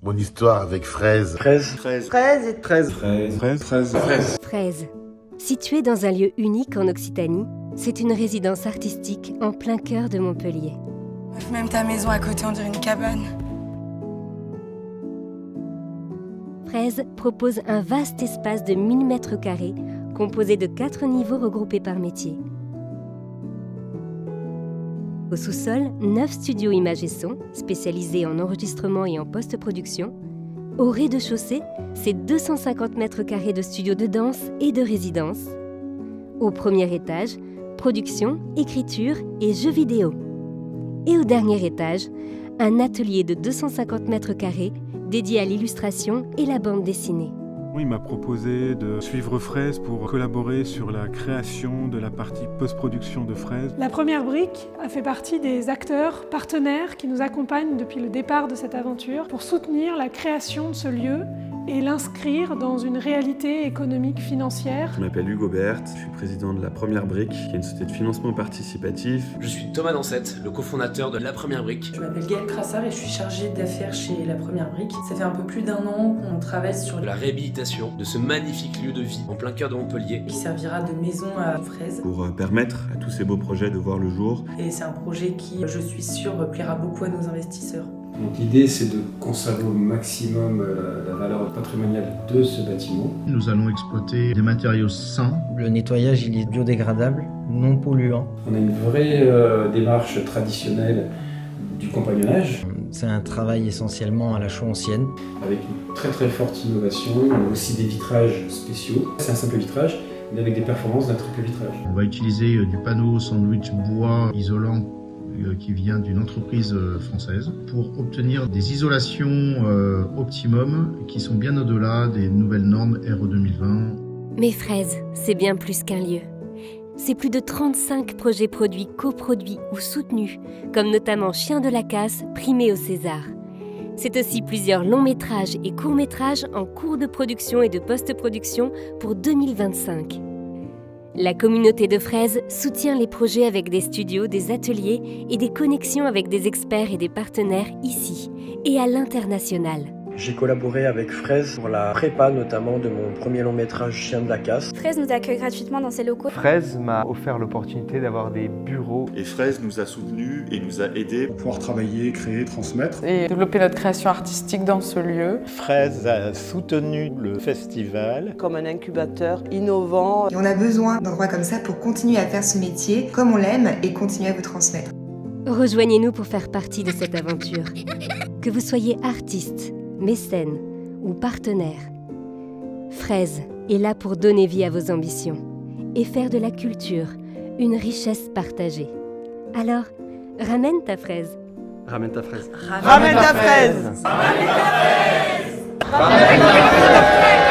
Mon histoire avec Fraise. Fraise. Située dans un lieu unique en Occitanie, c'est une résidence artistique en plein cœur de Montpellier. Même ta maison à côté, on dirait une cabane. Fraise propose un vaste espace de 1000 m² composé de 4 niveaux regroupés par métier. Au sous-sol, 9 studios images et son, spécialisés en enregistrement et en post-production. Au rez-de-chaussée, c'est 250 m² de studios de danse et de résidence. Au premier étage, production, écriture et jeux vidéo. Et au dernier étage, un atelier de 250 m² dédié à l'illustration et la bande dessinée. Il m'a proposé de suivre Fraise pour collaborer sur la création de la partie post-production de Fraise. La première brique a fait partie des acteurs partenaires qui nous accompagnent depuis le départ de cette aventure pour soutenir la création de ce lieu et l'inscrire dans une réalité économique financière. Je m'appelle Hugo Berthe, je suis président de La Première Brique, qui est une société de financement participatif. Je suis Thomas Dansette, le cofondateur de La Première Brique. Je m'appelle Gaëlle Crassard et je suis chargée d'affaires chez La Première Brique. Ça fait un peu plus d'1 an qu'on travaille sur la réhabilitation de ce magnifique lieu de vie en plein cœur de Montpellier. qui servira de maison à Fraise. Pour permettre à tous ces beaux projets de voir le jour. Et c'est un projet qui, je suis sûre, plaira beaucoup à nos investisseurs. Donc l'idée, c'est de conserver au maximum la valeur patrimoniale de ce bâtiment. Nous allons exploiter des matériaux sains. Le nettoyage, il est biodégradable, non polluant. On a une vraie démarche traditionnelle du compagnonnage. C'est un travail essentiellement à la chaux ancienne. Avec une très très forte innovation, on a aussi des vitrages spéciaux. C'est un simple vitrage, mais avec des performances d'un triple vitrage. On va utiliser du panneau sandwich bois isolant qui vient d'une entreprise française pour obtenir des isolations optimum qui sont bien au-delà des nouvelles normes RE 2020. Mais Fraise, c'est bien plus qu'un lieu. C'est plus de 35 projets produits, coproduits ou soutenus, comme notamment Chien de la Casse, primé au César. C'est aussi plusieurs longs métrages et courts métrages en cours de production et de post-production pour 2025. La communauté de Fraise soutient les projets avec des studios, des ateliers et des connexions avec des experts et des partenaires ici et à l'international. J'ai collaboré avec Fraise pour la prépa notamment de mon premier long métrage Chien de la Casse. Fraise nous accueille gratuitement dans ses locaux. Fraise m'a offert l'opportunité d'avoir des bureaux. Et Fraise nous a soutenus et nous a aidés Pour pouvoir travailler, créer, transmettre. Et développer notre création artistique dans ce lieu. Fraise a soutenu le festival. Comme un incubateur innovant. Et on a besoin d'endroits comme ça pour continuer à faire ce métier comme on l'aime et continuer à vous transmettre. Rejoignez-nous pour faire partie de cette aventure. Que vous soyez artiste, mécène ou partenaire, Fraise est là pour donner vie à vos ambitions et faire de la culture une richesse partagée. Alors, ramène ta fraise. Ramène ta fraise. Ramène ta fraise. Ramène ta fraise.